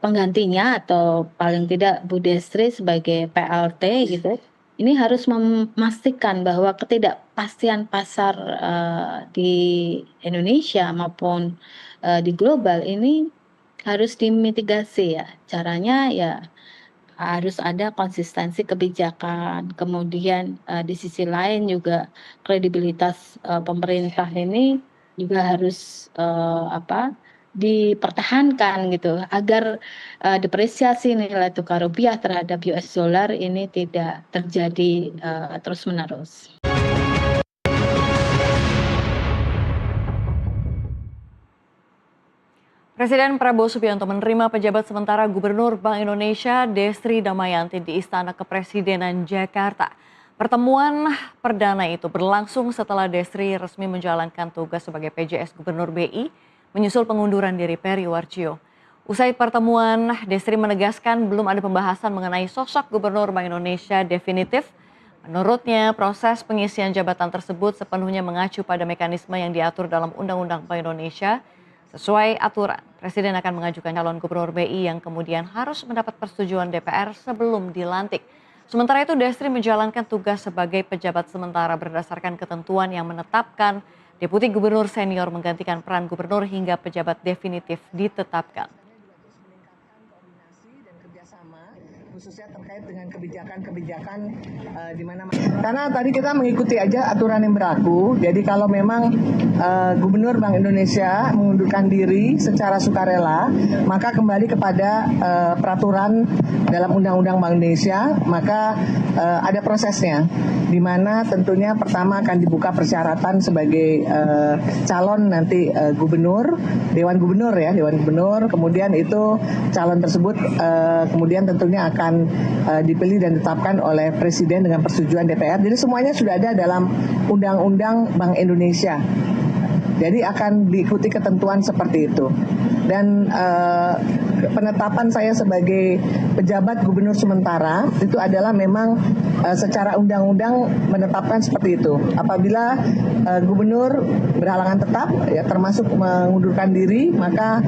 penggantinya atau paling tidak Bu Destri sebagai PLT gitu, ini harus memastikan bahwa ketidakpastian pasar, di Indonesia maupun, di global ini harus dimitigasi ya. Caranya ya harus ada konsistensi kebijakan, kemudian, di sisi lain juga kredibilitas, pemerintah ini juga harus, dipertahankan gitu agar, depresiasi nilai tukar rupiah terhadap US dollar ini tidak terjadi, terus-menerus. Presiden Prabowo Subianto menerima pejabat sementara Gubernur Bank Indonesia Destri Damayanti di Istana Kepresidenan Jakarta. Pertemuan perdana itu berlangsung setelah Destri resmi menjalankan tugas sebagai PJS Gubernur BI menyusul pengunduran diri Peri Warjio. Usai pertemuan, Destri menegaskan belum ada pembahasan mengenai sosok Gubernur Bank Indonesia definitif. Menurutnya, proses pengisian jabatan tersebut sepenuhnya mengacu pada mekanisme yang diatur dalam Undang-Undang Bank Indonesia. Sesuai aturan, Presiden akan mengajukan calon gubernur BI yang kemudian harus mendapat persetujuan DPR sebelum dilantik. Sementara itu, Destri menjalankan tugas sebagai pejabat sementara berdasarkan ketentuan yang menetapkan Deputi Gubernur Senior menggantikan peran gubernur hingga pejabat definitif ditetapkan. Khususnya terkait dengan kebijakan-kebijakan di mana karena tadi kita mengikuti aja aturan yang berlaku. Jadi kalau memang Gubernur Bank Indonesia mengundurkan diri secara sukarela, maka kembali kepada peraturan dalam Undang-Undang Bank Indonesia, maka ada prosesnya, di mana tentunya pertama akan dibuka persyaratan sebagai calon nanti gubernur, Dewan Gubernur, kemudian itu calon tersebut kemudian tentunya akan dipilih dan ditetapkan oleh Presiden dengan persetujuan DPR. Jadi semuanya sudah ada dalam Undang-Undang Bank Indonesia. Jadi akan diikuti ketentuan seperti itu. Dan penetapan saya sebagai pejabat gubernur sementara itu adalah memang secara undang-undang menetapkan seperti itu. Apabila gubernur berhalangan tetap, ya termasuk mengundurkan diri, maka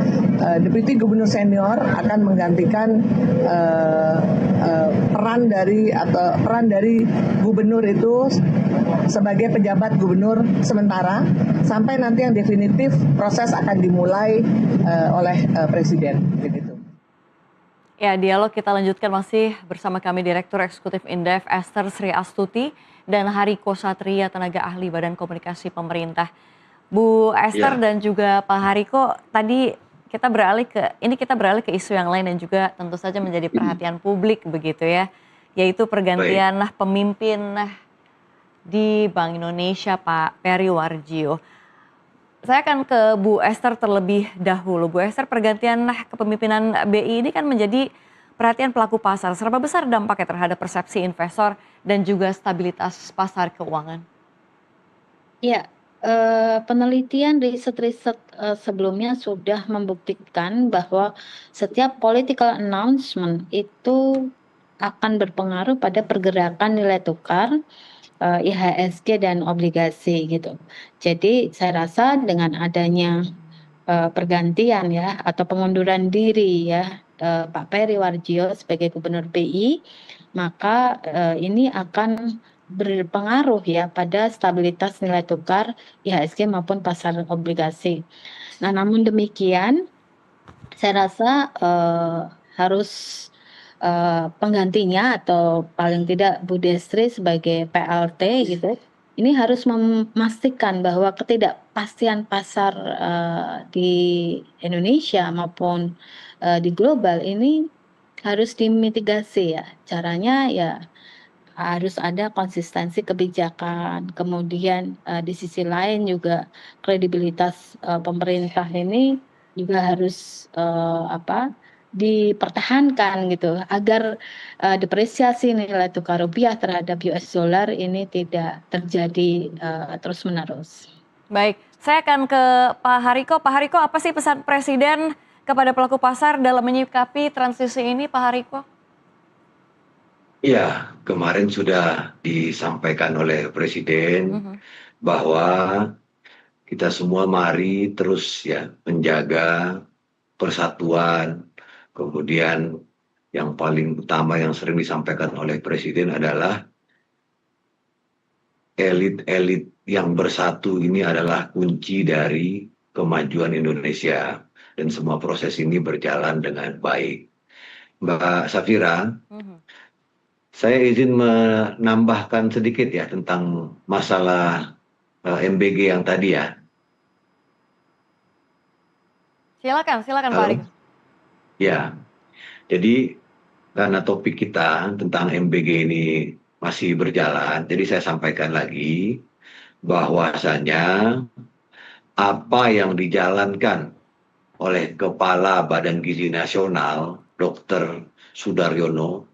deputi gubernur senior akan menggantikan peran dari gubernur itu sebagai pejabat gubernur sementara sampai nanti yang definitif proses akan dimulai oleh Presiden. Begitu. Ya, dialog kita lanjutkan masih bersama kami Direktur Eksekutif Indef Esther Sri Astuti dan Hariko Satria, tenaga ahli Badan Komunikasi Pemerintah. Bu Esther dan juga Pak Hariko, tadi kita beralih ke isu yang lain dan juga tentu saja menjadi perhatian publik begitu ya, yaitu pergantian pemimpin di Bank Indonesia Pak Peri Warjio. Saya akan ke Bu Esther terlebih dahulu. Bu Esther, pergantian kepemimpinan BI ini kan menjadi perhatian pelaku pasar. Seberapa besar dampaknya terhadap persepsi investor dan juga stabilitas pasar keuangan? Ya, penelitian riset-riset sebelumnya sudah membuktikan bahwa setiap political announcement itu akan berpengaruh pada pergerakan nilai tukar, IHSG dan obligasi gitu. Jadi saya rasa dengan adanya pergantian ya atau pengunduran diri ya Pak Peri Warjio sebagai Gubernur BI, maka ini akan berpengaruh ya pada stabilitas nilai tukar IHSG maupun pasar obligasi. Nah, namun demikian saya rasa harus penggantinya atau paling tidak Bu Destri sebagai PLT gitu, ini harus memastikan bahwa ketidakpastian pasar di Indonesia maupun di global ini harus dimitigasi ya. Caranya ya harus ada konsistensi kebijakan, kemudian di sisi lain juga kredibilitas pemerintah ini juga harus dipertahankan gitu agar depresiasi nilai tukar rupiah terhadap US dollar ini tidak terjadi terus-menerus. Baik, saya akan ke Pak Hariko. Pak Hariko, apa sih pesan Presiden kepada pelaku pasar dalam menyikapi transisi ini, Pak Hariko? Ya, kemarin sudah disampaikan oleh Presiden bahwa kita semua mari terus ya menjaga persatuan, Kemudian yang paling utama yang sering disampaikan oleh Presiden adalah elit-elit yang bersatu ini adalah kunci dari kemajuan Indonesia. Dan semua proses ini berjalan dengan baik. Mbak Safira, saya izin menambahkan sedikit ya tentang masalah MBG yang tadi ya. Silakan Pak Halo? Arik. Ya, jadi karena topik kita tentang MBG ini masih berjalan, jadi saya sampaikan lagi bahwasanya apa yang dijalankan oleh Kepala Badan Gizi Nasional, Dr. Sudaryono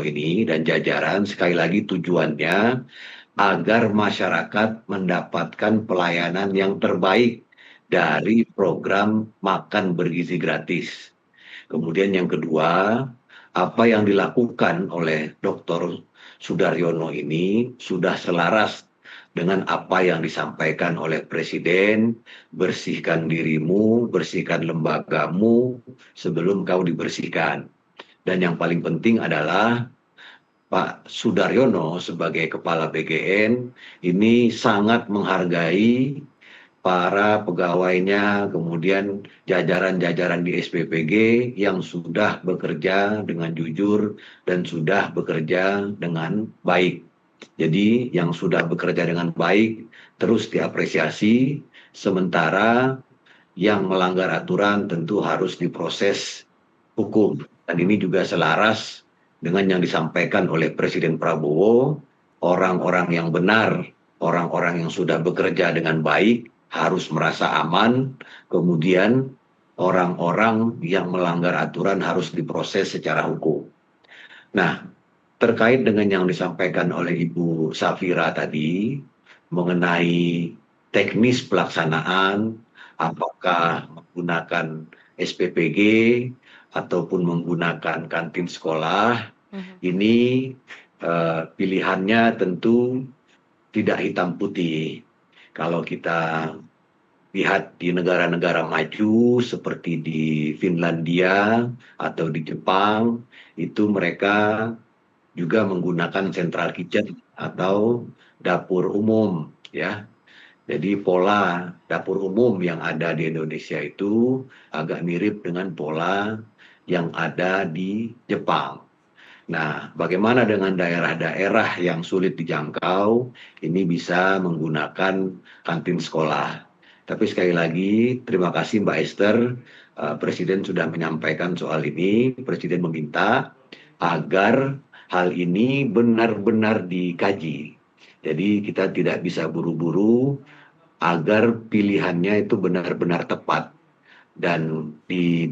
ini dan jajaran, sekali lagi tujuannya agar masyarakat mendapatkan pelayanan yang terbaik dari program makan bergizi gratis. Kemudian yang kedua, apa yang dilakukan oleh Dr. Sudaryono ini sudah selaras dengan apa yang disampaikan oleh Presiden, bersihkan dirimu, bersihkan lembagamu sebelum kau dibersihkan. Dan yang paling penting adalah Pak Sudaryono sebagai Kepala BGN ini sangat menghargai para pegawainya, kemudian jajaran-jajaran di SPPG yang sudah bekerja dengan jujur dan sudah bekerja dengan baik. Jadi yang sudah bekerja dengan baik terus diapresiasi, sementara yang melanggar aturan tentu harus diproses hukum. Dan ini juga selaras dengan yang disampaikan oleh Presiden Prabowo, orang-orang yang benar, orang-orang yang sudah bekerja dengan baik harus merasa aman, kemudian orang-orang yang melanggar aturan harus diproses secara hukum. Nah, terkait dengan yang disampaikan oleh Ibu Safira tadi mengenai teknis pelaksanaan, apakah menggunakan SPPG ataupun menggunakan kantin sekolah, ini pilihannya tentu tidak hitam putih. Kalau kita lihat di negara-negara maju seperti di Finlandia atau di Jepang, itu mereka juga menggunakan central kitchen atau dapur umum ya. Jadi pola dapur umum yang ada di Indonesia itu agak mirip dengan pola yang ada di Jepang. Nah, bagaimana dengan daerah-daerah yang sulit dijangkau? Ini bisa menggunakan kantin sekolah. Tapi sekali lagi, terima kasih Mbak Esther. Presiden sudah menyampaikan soal ini. Presiden meminta agar hal ini benar-benar dikaji. Jadi kita tidak bisa buru-buru agar pilihannya itu benar-benar tepat. Dan di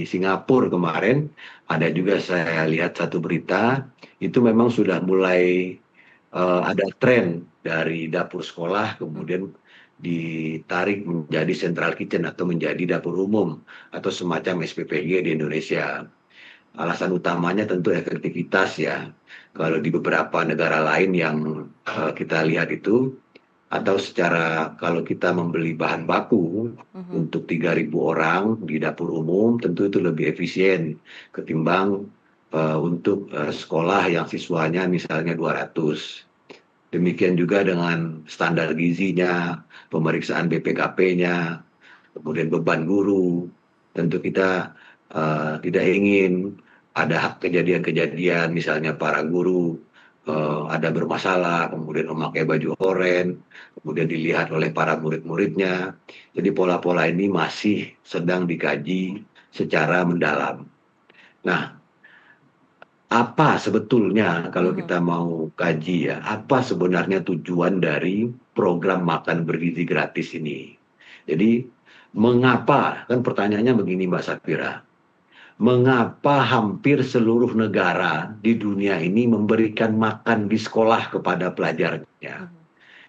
Singapura kemarin ada juga saya lihat satu berita itu memang sudah mulai ada tren dari dapur sekolah kemudian ditarik menjadi central kitchen atau menjadi dapur umum atau semacam SPPG di Indonesia. Alasan utamanya tentu efektivitas ya. Kalau di beberapa negara lain yang kita lihat itu atau secara kalau kita membeli bahan baku untuk 3.000 orang di dapur umum tentu itu lebih efisien ketimbang untuk sekolah yang siswanya misalnya 200. Demikian juga dengan standar gizinya, pemeriksaan BPKP-nya, kemudian beban guru. Tentu kita tidak ingin ada kejadian-kejadian misalnya para guru ada bermasalah, kemudian memakai baju oranye, kemudian dilihat oleh para murid-muridnya. Jadi pola-pola ini masih sedang dikaji secara mendalam. Nah, apa sebetulnya kalau kita mau kaji ya, apa sebenarnya tujuan dari program makan bergizi gratis ini? Jadi mengapa, kan pertanyaannya begini Mbak Safira, mengapa hampir seluruh negara di dunia ini memberikan makan di sekolah kepada pelajarnya?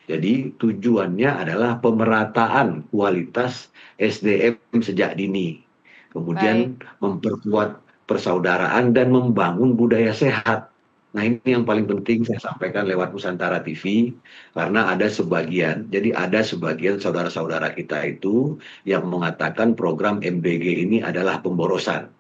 Jadi tujuannya adalah pemerataan kualitas SDM sejak dini. Kemudian memperkuat persaudaraan dan membangun budaya sehat. Nah, ini yang paling penting saya sampaikan lewat Nusantara TV, karena ada sebagian saudara-saudara kita itu yang mengatakan program MBG ini adalah pemborosan.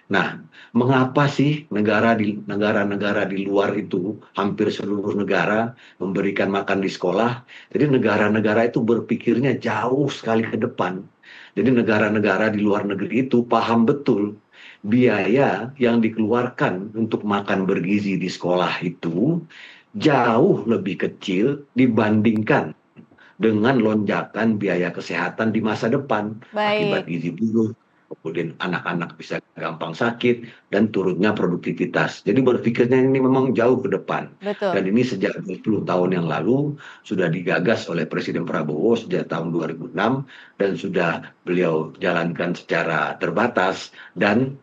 Nah, mengapa sih negara-negara di luar itu, hampir seluruh negara memberikan makan di sekolah? Jadi negara-negara itu berpikirnya jauh sekali ke depan. Jadi negara-negara di luar negeri itu paham betul biaya yang dikeluarkan untuk makan bergizi di sekolah itu jauh lebih kecil dibandingkan dengan lonjakan biaya kesehatan di masa depan akibat Baik, gizi buruk, kemudian anak-anak bisa gampang sakit, dan turunnya produktivitas. Jadi berpikirnya ini memang jauh ke depan. betul. Dan ini sejak 20 tahun yang lalu sudah digagas oleh Presiden Prabowo sejak tahun 2006 dan sudah beliau jalankan secara terbatas, dan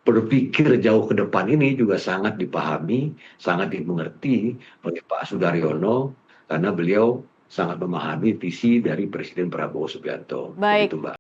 berpikir jauh ke depan ini juga sangat dipahami, sangat dimengerti oleh Pak Sudaryono karena beliau sangat memahami visi dari Presiden Prabowo Subianto. Baik. Begitu, Mbak.